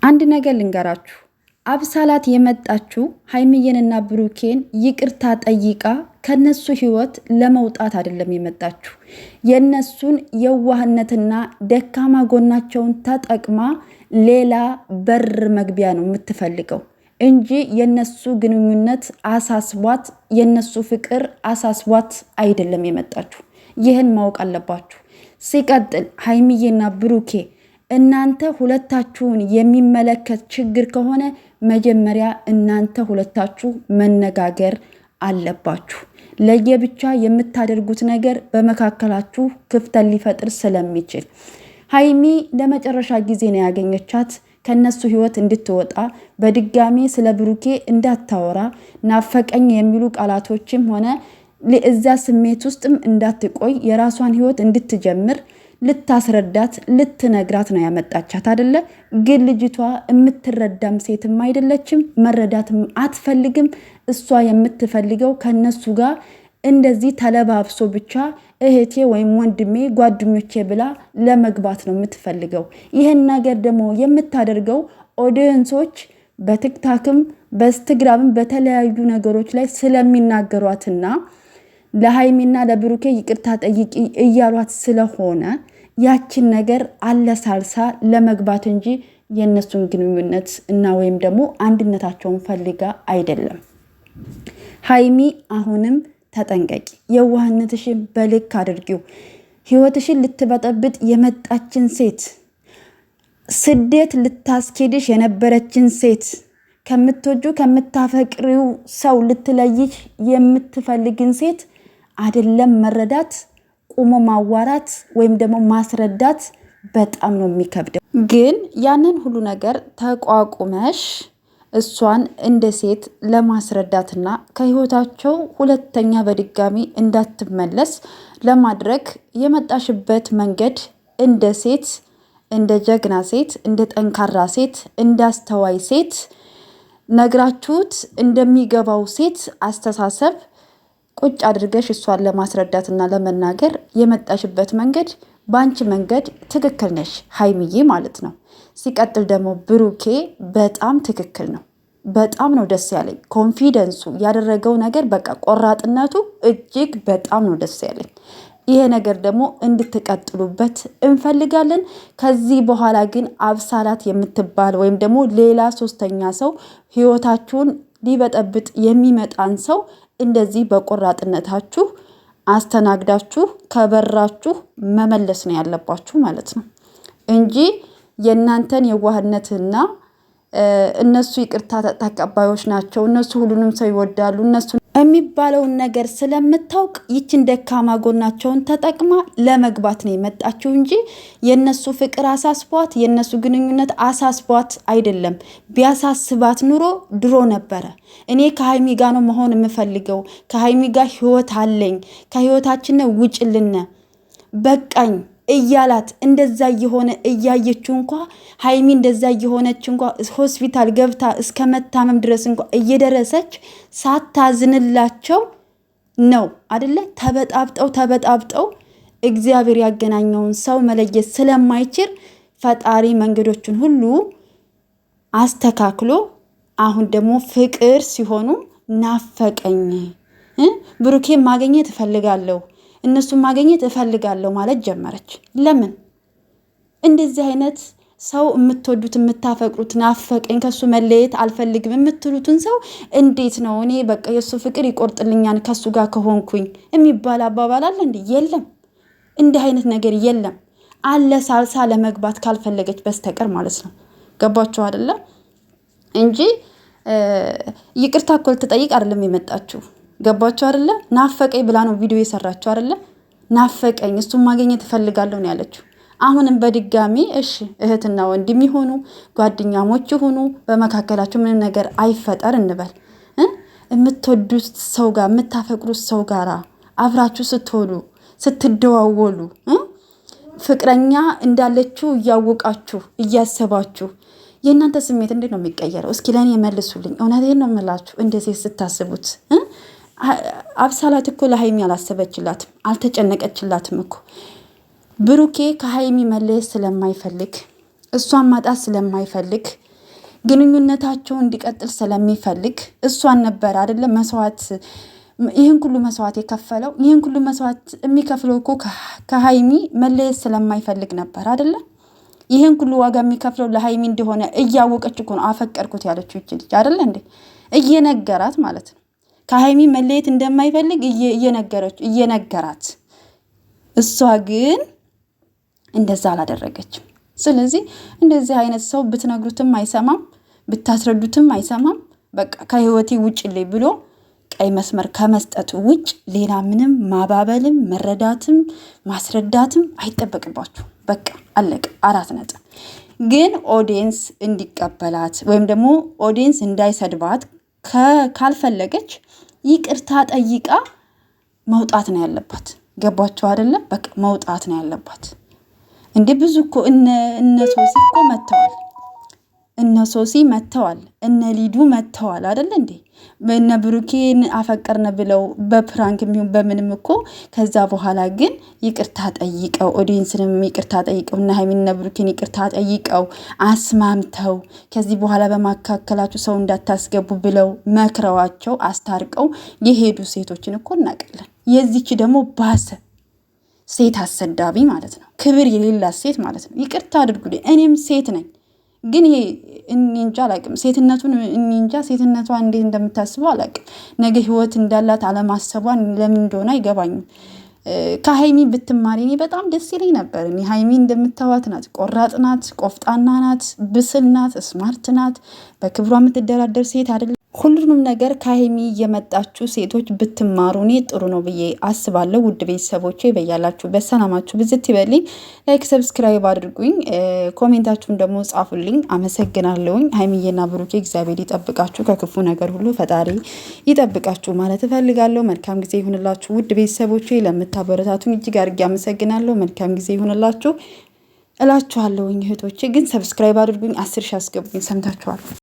አንድ ነገር ልንገራችሁ። አብሳላት የመጣችው ሀይሚዬንና ብሩኬን ይቅርታ ጠይቃ ከነሱ ህይወት ለመውጣት አይደለም የመጣችው። የነሱን የዋህነትና ደካማ ጎናቸውን ተጠቅማ ሌላ በር መግቢያ ነው የምትፈልገው እንጂ የነሱ ግንኙነት አሳስቧት፣ የነሱ ፍቅር አሳስቧት አይደለም የመጣችው። ይህን ማወቅ አለባችሁ። ሲቀጥል ሀይሚዬና ብሩኬ እናንተ ሁለታችሁን የሚመለከት ችግር ከሆነ መጀመሪያ እናንተ ሁለታችሁ መነጋገር አለባችሁ። ለየብቻ የምታደርጉት ነገር በመካከላችሁ ክፍተት ሊፈጥር ስለሚችል ሀይሚ ለመጨረሻ ጊዜ ነው ያገኘቻት ከነሱ ህይወት እንድትወጣ፣ በድጋሚ ስለ ብሩኬ እንዳታወራ፣ ናፈቀኝ የሚሉ ቃላቶችም ሆነ ለእዛ ስሜት ውስጥም እንዳትቆይ፣ የራሷን ህይወት እንድትጀምር ልታስረዳት ልትነግራት ነው ያመጣቻት አይደለ? ግን ልጅቷ የምትረዳም ሴትም አይደለችም፣ መረዳትም አትፈልግም። እሷ የምትፈልገው ከነሱ ጋር እንደዚህ ተለባብሶ ብቻ እህቴ ወይም ወንድሜ ጓደኞቼ ብላ ለመግባት ነው የምትፈልገው። ይህን ነገር ደግሞ የምታደርገው ኦዲየንሶች በቲክታክም በኢንስታግራምም በተለያዩ ነገሮች ላይ ስለሚናገሯትና ለሀይሚና ለብሩኬ ይቅርታ ጠይቂ እያሏት ስለሆነ ያችን ነገር አለሳልሳ ለመግባት እንጂ የነሱን ግንኙነት እና ወይም ደግሞ አንድነታቸውን ፈልጋ አይደለም። ሀይሚ አሁንም ተጠንቀቂ፣ የዋህነትሽን በልክ አድርጊው። ህይወትሽን ልትበጠብጥ የመጣችን ሴት፣ ስደት ልታስኬድሽ የነበረችን ሴት፣ ከምትወጁ ከምታፈቅሪው ሰው ልትለይሽ የምትፈልግን ሴት አይደለም መረዳት፣ ቁሞ ማዋራት ወይም ደግሞ ማስረዳት በጣም ነው የሚከብደው። ግን ያንን ሁሉ ነገር ተቋቁመሽ እሷን እንደ ሴት ለማስረዳትና ከህይወታቸው ሁለተኛ በድጋሚ እንዳትመለስ ለማድረግ የመጣሽበት መንገድ እንደ ሴት፣ እንደ ጀግና ሴት፣ እንደ ጠንካራ ሴት፣ እንደ አስተዋይ ሴት ነግራችሁት እንደሚገባው ሴት አስተሳሰብ ቁጭ አድርገሽ እሷን ለማስረዳትና ለመናገር የመጣሽበት መንገድ በአንቺ መንገድ ትክክል ነሽ ሀይሚዬ ማለት ነው። ሲቀጥል ደግሞ ብሩኬ በጣም ትክክል ነው። በጣም ነው ደስ ያለኝ ኮንፊደንሱ ያደረገው ነገር፣ በቃ ቆራጥነቱ እጅግ በጣም ነው ደስ ያለኝ። ይሄ ነገር ደግሞ እንድትቀጥሉበት እንፈልጋለን። ከዚህ በኋላ ግን አብሳላት የምትባል ወይም ደግሞ ሌላ ሶስተኛ ሰው ህይወታችሁን ሊበጠብጥ የሚመጣን ሰው እንደዚህ በቆራጥነታችሁ አስተናግዳችሁ ከበራችሁ መመለስ ነው ያለባችሁ ማለት ነው እንጂ የእናንተን የዋህነትና እነሱ ይቅርታ ተቀባዮች ናቸው፣ እነሱ ሁሉንም ሰው ይወዳሉ፣ እነሱ የሚባለውን ነገር ስለምታውቅ ይችን ደካማ ጎናቸውን ተጠቅማ ለመግባት ነው የመጣችው እንጂ የነሱ ፍቅር አሳስቧት የነሱ ግንኙነት አሳስቧት አይደለም። ቢያሳስባት ኑሮ ድሮ ነበረ። እኔ ከሀይሚ ጋር ነው መሆን የምፈልገው፣ ከሀይሚ ጋር ህይወት አለኝ፣ ከህይወታችን ውጭልነ በቃኝ እያላት እንደዛ እየሆነ እያየችው እንኳ ሀይሚ እንደዛ እየሆነች እንኳ ሆስፒታል ገብታ እስከ መታመም ድረስ እንኳ እየደረሰች ሳታዝንላቸው ነው አደለ? ተበጣብጠው እግዚአብሔር ያገናኘውን ሰው መለየት ስለማይችል ፈጣሪ መንገዶችን ሁሉ አስተካክሎ አሁን ደግሞ ፍቅር ሲሆኑ ናፈቀኝ፣ ብሩኬ ማግኘት እፈልጋለሁ፣ እነሱን ማግኘት እፈልጋለሁ ማለት ጀመረች። ለምን እንደዚህ አይነት ሰው የምትወዱት የምታፈቅሩት ናፈቀኝ ከሱ መለየት አልፈልግም የምትሉትን ሰው እንዴት ነው እኔ በቃ የሱ ፍቅር ይቆርጥልኛል ከሱ ጋር ከሆንኩኝ የሚባል አባባል አለ እንዴ? የለም፣ እንዲህ አይነት ነገር የለም። አለ ሳልሳ ለመግባት ካልፈለገች በስተቀር ማለት ነው። ገባችሁ አይደለ? እንጂ ይቅርታ እኮ ልትጠይቅ አይደለም የመጣችሁ። ገባችሁ አይደለ? ናፈቀኝ ብላ ነው ቪዲዮ የሰራችሁ አይደለ? ናፈቀኝ እሱን ማግኘት እፈልጋለሁ ነው ያለችው። አሁንም በድጋሚ እሺ እህትና ወንድም ይሆኑ ጓደኛሞች ይሆኑ በመካከላችሁ ምን ነገር አይፈጠር እንበል። የምትወዱት ሰው ጋር የምታፈቅሩት ሰው ጋር አብራችሁ ስትሆኑ ስትደዋወሉ ፍቅረኛ እንዳለችው እያወቃችሁ እያሰባችሁ የእናንተ ስሜት እንዴት ነው የሚቀየረው? እስኪ ለእኔ መልሱልኝ። እውነቴን ነው የምላችሁ። እንደዚህ ስታስቡት አብሳላት እኮ ለሀይሚ አላሰበችላትም፣ አልተጨነቀችላትም እኮ። ብሩኬ ከሀይሚ መለየት ስለማይፈልግ እሷን ማጣት ስለማይፈልግ ግንኙነታቸው እንዲቀጥል ስለሚፈልግ እሷን ነበር አይደለም መስዋዕት ይህን ሁሉ መስዋዕት የከፈለው። ይህን ሁሉ መስዋዕት የሚከፍለው እኮ ከሀይሚ መለየት ስለማይፈልግ ነበር አይደለም። ይህን ሁሉ ዋጋ የሚከፍለው ለሀይሚ እንደሆነ እያወቀች እኮ ነው አፈቀርኩት ያለችው ይች ልጅ አይደለ እንዴ? እየነገራት ማለት ነው ከሀይሚ መለየት እንደማይፈልግ እየነገራት። እሷ ግን እንደዛ አላደረገችም። ስለዚህ እንደዚህ አይነት ሰው ብትነግሩትም አይሰማም፣ ብታስረዱትም አይሰማም። በቃ ከህይወቴ ውጭ ላይ ብሎ ቀይ መስመር ከመስጠቱ ውጭ ሌላ ምንም ማባበልም መረዳትም ማስረዳትም አይጠበቅባችሁ። በቃ አለቀ፣ 4 ነጥብ። ግን ኦዲየንስ እንዲቀበላት ወይም ደግሞ ኦዲየንስ እንዳይሰድባት ካልፈለገች ይቅርታ ጠይቃ መውጣት ነው ያለባት። ገባችሁ አይደለም? በቃ መውጣት ነው ያለባት። እንዴ ብዙ እኮ እነ ሶሲ እኮ መተዋል፣ እነ ሶሲ መተዋል፣ እነ ሊዱ መተዋል አይደል እንዴ? እነ ብሩኬን አፈቀርን ብለው በፕራንክ የሚሆን በምንም እኮ ከዛ በኋላ ግን ይቅርታ ጠይቀው ኦዲየንስንም ይቅርታ ጠይቀው እና ሀይሚን እና ብሩኬን ይቅርታ ጠይቀው አስማምተው ከዚህ በኋላ በማካከላችሁ ሰው እንዳታስገቡ ብለው መክረዋቸው አስታርቀው የሄዱ ሴቶችን እኮ እናውቃለን። የዚች ደግሞ ባሰ ሴት አሰዳቢ ማለት ነው። ክብር የሌላት ሴት ማለት ነው። ይቅርታ አድርጉልኝ፣ እኔም ሴት ነኝ። ግን ይሄ እንጃ አላውቅም፣ ሴትነቱን እንጃ ሴትነቷን እንዴት እንደምታስበው አላውቅም። ነገ ህይወት እንዳላት አለማሰቧን ለምን እንደሆነ አይገባኝም። ከሀይሚ ብትማሪ እኔ በጣም ደስ ይለኝ ነበር። እኔ ሀይሚ እንደምታዋት ናት፣ ቆራጥ ናት፣ ቆፍጣና ናት፣ ብስል ናት፣ ስማርት ናት፣ በክብሯ የምትደራደር ሴት አይደለም። ሁሉንም ነገር ከሀይሚ እየመጣችሁ ሴቶች ብትማሩ እኔ ጥሩ ነው ብዬ አስባለሁ። ውድ ቤተሰቦቼ በያላችሁበት ሰላማችሁ ብዝት ይበልኝ። ላይክ ሰብስክራይብ አድርጉኝ፣ ኮሜንታችሁን ደግሞ ጻፉልኝ። አመሰግናለሁኝ። ሀይሚዬና ብሩኬ እግዚአብሔር ይጠብቃችሁ፣ ከክፉ ነገር ሁሉ ፈጣሪ ይጠብቃችሁ ማለት እፈልጋለሁ። መልካም ጊዜ ይሁንላችሁ ውድ ቤተሰቦቼ። ለምታበረታቱኝ እጅግ አድርጌ አመሰግናለሁ። መልካም ጊዜ ይሁንላችሁ እላችኋለሁኝ እህቶቼ። ግን ሰብስክራይብ አድርጉኝ፣ 10 ሺህ አስገቡኝ። ሰምታችኋል።